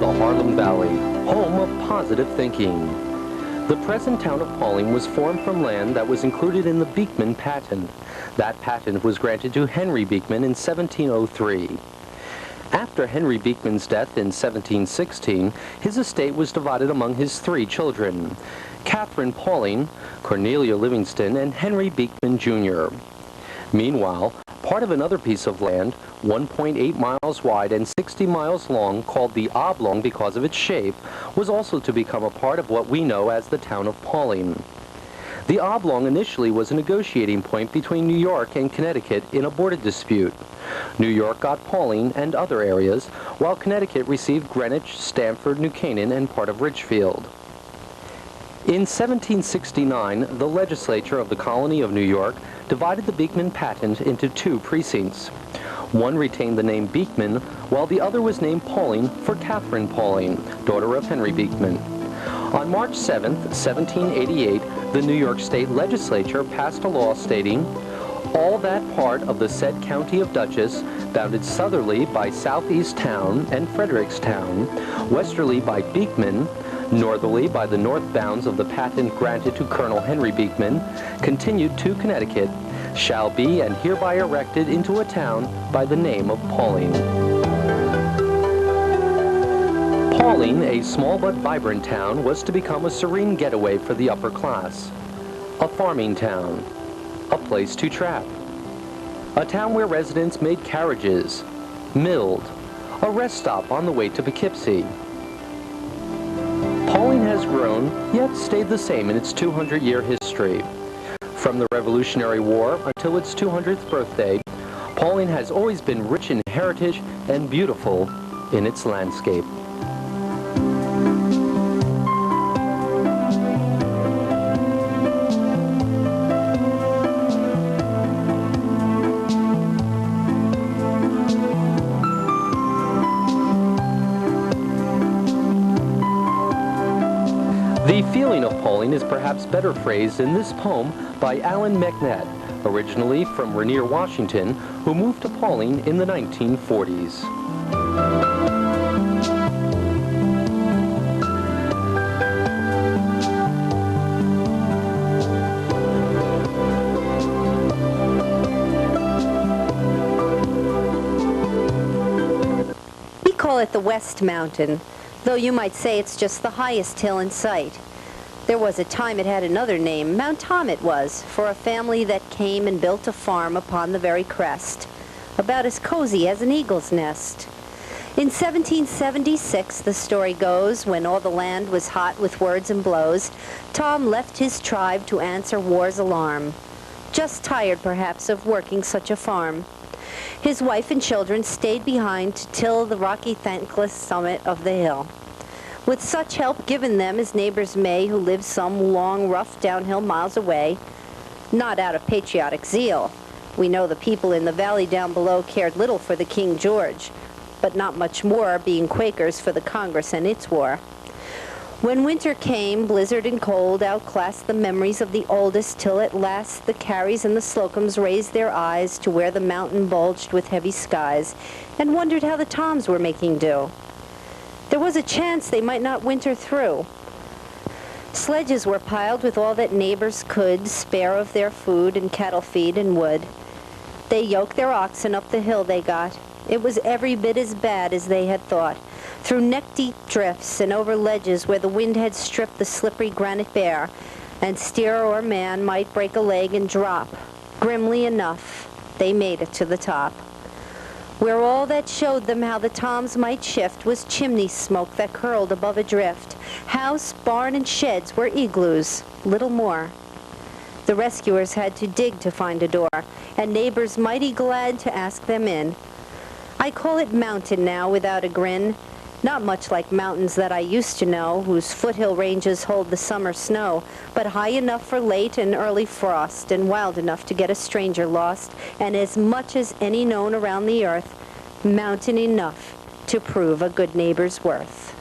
the Harlem Valley, home of positive thinking. The present town of Pawling was formed from land that was included in the Beekman patent. That patent was granted to Henry Beekman in 1703. After Henry Beekman's death in 1716, his estate was divided among his three children, Catherine Pawling, Cornelia Livingston, and Henry Beekman, Jr. Meanwhile, part of another piece of land, 1.8 miles wide and 60 miles long, called the Oblong because of its shape, was also to become a part of what we know as the town of Pawling. The Oblong initially was a negotiating point between New York and Connecticut in a border dispute. New York got Pawling and other areas, while Connecticut received Greenwich, Stamford, New Canaan, and part of Ridgefield. In 1769, the legislature of the colony of New York divided the Beekman patent into two precincts. One retained the name Beekman, while the other was named Pawling for Catherine Pawling, daughter of Henry Beekman. On March 7, 1788, the New York State Legislature passed a law stating, "All that part of the said county of Dutchess, bounded southerly by Southeast Town and Frederickstown, westerly by Beekman, northerly by the north bounds of the patent granted to Colonel Henry Beekman, continued to Connecticut, shall be and hereby erected into a town by the name of Pawling." Pawling, a small but vibrant town, was to become a serene getaway for the upper class. A farming town. A place to trap. A town where residents made carriages, milled. A rest stop on the way to Poughkeepsie. Pawling has grown, yet stayed the same in its 200-year history. From the Revolutionary War until its 200th birthday, Pawling has always been rich in heritage and beautiful in its landscape. The feeling of Pawling is perhaps better phrased in this poem by Allan McNett, originally from Rainier, Washington, who moved to Pawling in the 1940s. We call it the West Mountain, though you might say it's just the highest hill in sight. There was a time it had another name. Mount Tom it was, for a family that came and built a farm upon the very crest, about as cozy as an eagle's nest. In 1776, the story goes, when all the land was hot with words and blows, Tom left his tribe to answer war's alarm, just tired perhaps of working such a farm. His wife and children stayed behind to till the rocky, thankless summit of the hill. With such help given them as neighbors may, who lived some long, rough downhill miles away, not out of patriotic zeal. We know the people in the valley down below cared little for the King George, but not much more, being Quakers, for the Congress and its war. When winter came, blizzard and cold outclassed the memories of the oldest, till at last the Carries and the Slocums raised their eyes to where the mountain bulged with heavy skies, and wondered how the Toms were making do. There was a chance they might not winter through. Sledges were piled with all that neighbors could spare of their food and cattle feed and wood. They yoked their oxen up the hill they got. It was every bit as bad as they had thought, through neck-deep drifts and over ledges where the wind had stripped the slippery granite bare, and steer or man might break a leg and drop. Grimly enough, they made it to the top, where all that showed them how the Toms might shift was chimney smoke that curled above a drift. House, barn, and sheds were igloos, little more. The rescuers had to dig to find a door, and neighbors mighty glad to ask them in. I call it mountain now without a grin, not much like mountains that I used to know, whose foothill ranges hold the summer snow, but high enough for late and early frost, and wild enough to get a stranger lost, and as much as any known around the earth, mountain enough to prove a good neighbor's worth.